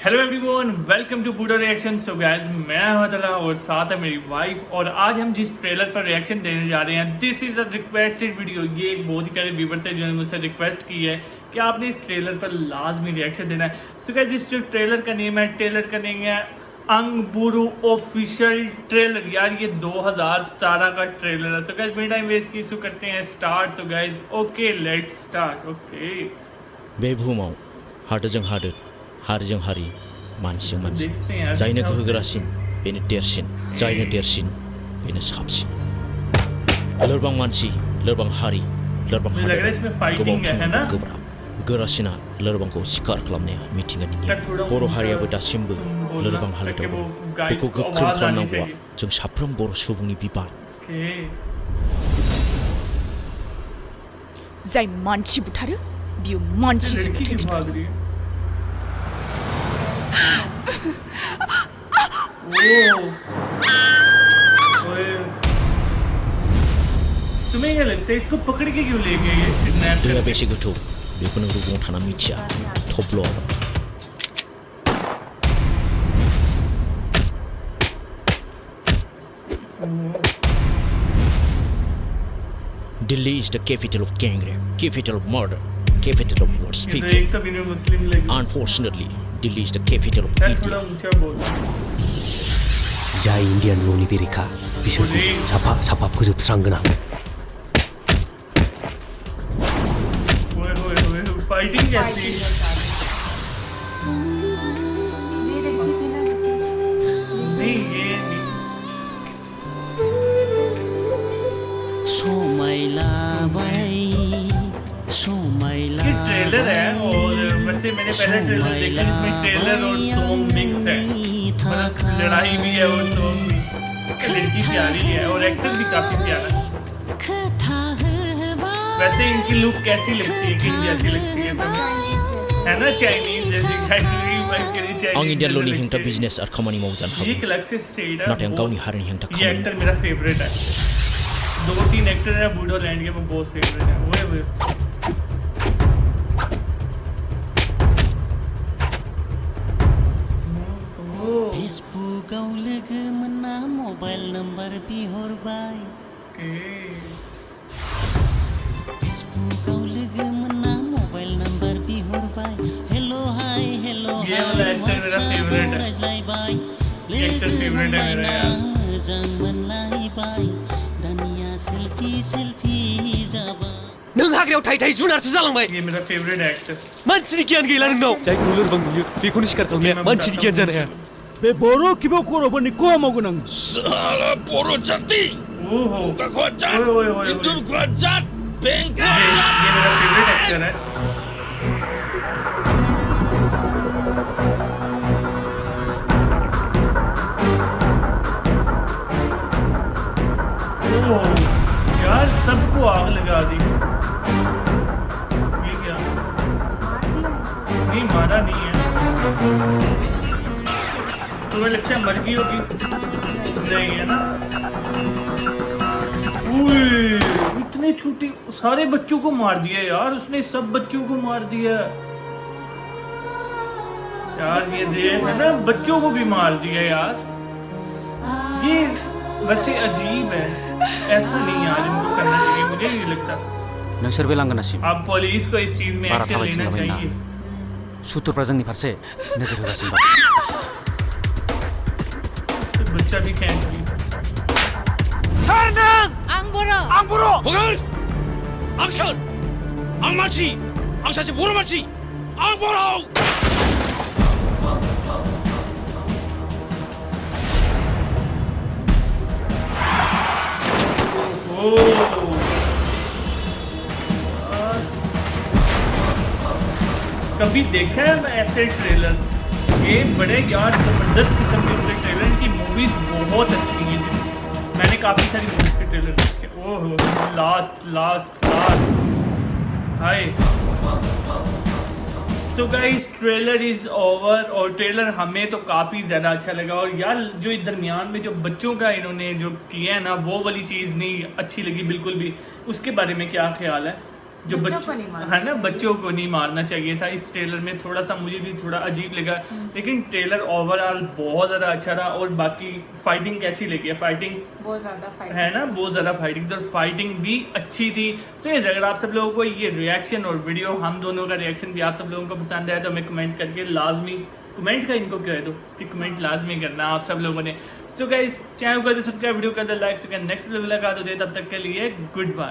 Hello everyone, welcome to बूडा reaction. So guys, मैं अहमद और साथ है मेरी वाइफ। और आज हम जिस ट्रेलर पर रिएक्शन देने जा रहे हैं, this is a requested video. ये एक बहुत ही प्यारे व्यूवर थे जिन्होंने मुझसे रिक्वेस्ट की है कि आपने इस ट्रेलर पर लाजमी रिएक्शन देना है। सो गाइस, इस जो ट्रेलर का नेम है, ट्रेलर का नेम है अंगबुरू ऑफिशियल ट्रेलर। यार ये 2017 का ट्रेलर है। सो गाइस, बिना टाइम वेस्ट की इसको करते हैं start. So guys, okay let's start. Okay बे बुहुमाव हादोरजों हादोर, हारिजों हारि, मानसिजों मानसि, जायनो गोहोगोरासिन बेनो देरसिन, जायनो देरसिन बेनो साबसिन। लोरबां मानसि, लोरबां हारि, लोरबां हादोर, गोबाव थांनाया गोब्राब, गोरासिना लोरबांखौ सिखार खालामनाया मिथिंगानि नियम। बर' हारियाबो दासिमबो लोरबां हालोदाव दं। बेखौ गोख्रों खालामनांगौआ जों साफ्रोम बर' सुबुंनि बिबान। जाय मानसि बुथारो बियो मानसिजों थैफिनगोन। तुम्हें क्या लगता है इसको पकड़ के क्यों ले गए? ये किडनैप दैया बेसे गोथौ बेखौ नों रुगुङाव थाना मिथिया, थब्ल'आबा। Delhi is the capital of gang rape, capital of murder, capital of war speaking. एक तो बिना मुस्लिम लगे। Unfortunately, Delhi is the capital of थोड़ा India. ऊंचा बोल। जाय इन्डियान ल'नि बेरेखा बिसोरखौ साफा फोजोबस्रांगोन आं। ओए फाइटिंग कैसी? नहीं ये नहीं। ये ट्रेलर है और वैसे मैंने पहले ट्रेलर देखा जिसमें ट्रेलर और सॉन्ग मिक्स है। मतलब लड़ाई भी है और सॉन्ग भी। लड़की प्यारी है और एक्टर भी काफी प्यारा है। वैसे इनकी लुक कैसी लगती है? किंग जैसी लगती है है ना? चाइनीज जैसी आं इंडियान ल'नि हेंथा बिजनेस आरो खामानि मावजानो ये हागौ, अलग से स्टेट है। नाथाय आं गावनि हारिनि हेंथा ये खामानि एक्टर मेरा फेवरेट है। 2-3 एक्टर है बूडो लैंड के, वो बहुत फेवरेट है। वो फेसबुकाव लोगो मोना मबाइल नम्बर बिहरबाय, फेसबुकाव लोगो मोना मबाइल नम्बर बिहरबाय, हेलो हाय हेलो हाय वाट्सएपाव रायज्लायबाय, लोगो हमलायना मोजां मोनलायबाय, दानिया सेल्फि जाबाय। नों हाग्रायाव थाय जुनारसो जालांबाय। ये मेरा फेवरेट एक्टर। मानसिनि गियान गैला नोंनाव। जायखौ लोरबां नुयो बेखौनो सिखार खालामनाया मानसिनि गियान जानो हाया। बे बर' किबाव खर'फोरनि खहा मावगोन आं। साला बर' जाति, ओहो गाखो जात, हिंदुखो जात, बेंखो ये जात। मेरा फेवरेट एक्टर है। ओह यार, सबको आग लगा दी। ये क्या? नहीं मारा नहीं है। तुम्हें लगता है मर गई होगी? नहीं है ना? इतने छोटे सारे बच्चों को मार दिया यार उसने। सब बच्चों को मार दिया यार। ये देख है ना, बच्चों को भी मार दिया यार। ये वैसे अजीब है, ऐसा नहीं यार इनको करना चाहिए। मुझे नहीं लगता। नोंसोर बे लांगोनासिम अब पुलिस को इस चीज में बारा एक्शन लेना थाबायथिंलाबायनो चाहिए। नाङा। सुथुरफ्रा जोंनि फारसे नोजोर होगासिनो दं। बच्चा भी खींच ली। आं बर', हगार, आं सोर, आं मानसि, आं सासे बर' मानसि, आं बर'। कभी देखा है मैं ऐसे ट्रेलर? ये बड़े यार जबरदस्त किस्म के ट्रेलर। इनकी मूवीज बहुत अच्छी हैं। मैंने काफ़ी सारी मूवीज के ट्रेलर देखे। ओह लास्ट हाय। So guys, trailer is over. और ट्रेलर हमें तो काफ़ी ज़्यादा अच्छा लगा। और यार जो दरमियान में जो बच्चों का इन्होंने जो किया है ना, वो वाली चीज़ नहीं अच्छी लगी बिल्कुल भी। उसके बारे में क्या ख्याल है? जो बच्चों को नहीं मारना है ना, बच्चों को नहीं मारना चाहिए था। इस ट्रेलर में थोड़ा सा मुझे भी थोड़ा अजीब लगा, लेकिन ट्रेलर ओवरऑल बहुत ज़्यादा अच्छा था। और बाकी फाइटिंग कैसी लगी? फाइटिंग बहुत ज्यादा फाइट है ना, बहुत ज़्यादा फाइटिंग, तो फाइटिंग भी अच्छी थी। सो अगर आप सब लोगों को ये रिएक्शन और वीडियो, हम दोनों का रिएक्शन भी आप सब लोगों को पसंद आया तो हमें कमेंट करके लाजमी, कमेंट का इनको कह दो कि कमेंट लाजमी करना आप सब लोगों ने। सो गाइस, चैनल को सब्सक्राइब, वीडियो कर दो लाइक। सो नेक्स्ट वीडियो मुलाकात होती है, तब तक के लिए गुड बाय।